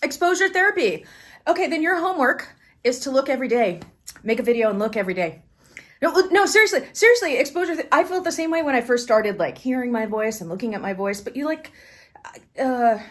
Exposure therapy. Okay, then your homework is to look every day. Make a video and look every day. No, seriously, exposure. I felt the same way when I first started like hearing my voice and looking at my voice, but you like, I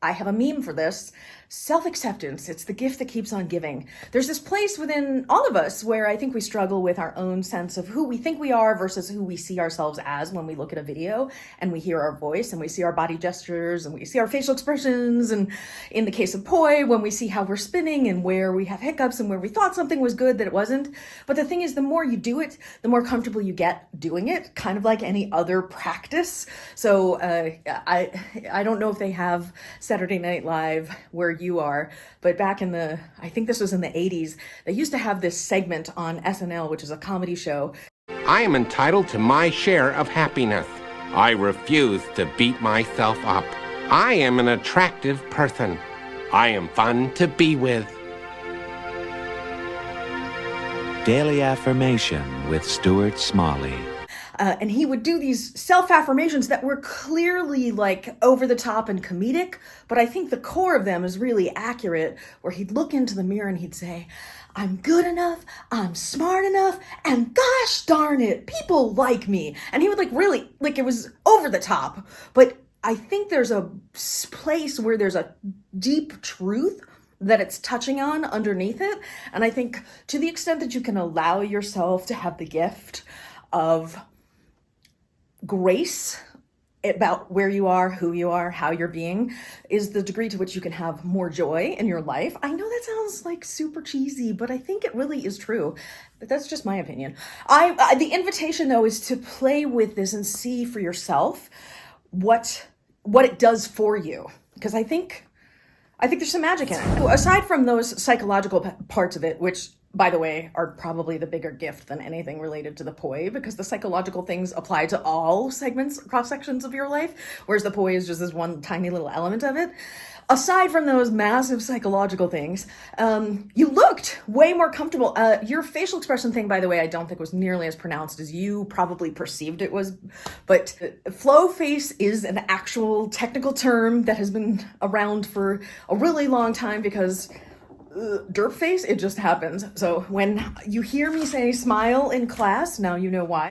have a meme for this. Self-acceptance, it's the gift that keeps on giving. There's this place within all of us where I think we struggle with our own sense of who we think we are versus who we see ourselves as when we look at a video and we hear our voice and we see our body gestures and we see our facial expressions. And in the case of poi, when we see how we're spinning and where we have hiccups and where we thought something was good that it wasn't. But the thing is, the more you do it, the more comfortable you get doing it, kind of like any other practice. So I don't know if they have Saturday Night Live where you are, but back in I think this was in the 80s, they used to have this segment on SNL, which is a comedy show. I am entitled to my share of happiness. I refuse to beat myself up. I am an attractive person. I am fun to be with. Daily Affirmation with Stuart Smalley. And he would do these self-affirmations that were clearly like over the top and comedic, but I think the core of them is really accurate, where he'd look into the mirror and he'd say, I'm good enough, I'm smart enough, and gosh darn it, people like me. And he would like really, like it was over the top, but I think there's a place where there's a deep truth that it's touching on underneath it. And I think to the extent that you can allow yourself to have the gift of grace about where you are, who you are, how you're being, is the degree to which you can have more joy in your life. I know that sounds like super cheesy, but I think it really is true. But that's just my opinion. The invitation though is to play with this and see for yourself what it does for you. Because I think there's some magic in it. Aside from those psychological parts of it, which by the way, are probably the bigger gift than anything related to the poi, because the psychological things apply to all segments, cross sections of your life, whereas the poi is just this one tiny little element of it. Aside from those massive psychological things, you looked way more comfortable. Your facial expression thing, by the way, I don't think was nearly as pronounced as you probably perceived it was, but FlowFace is an actual technical term that has been around for a really long time because derp face, it just happens. So when you hear me say smile in class, now you know why.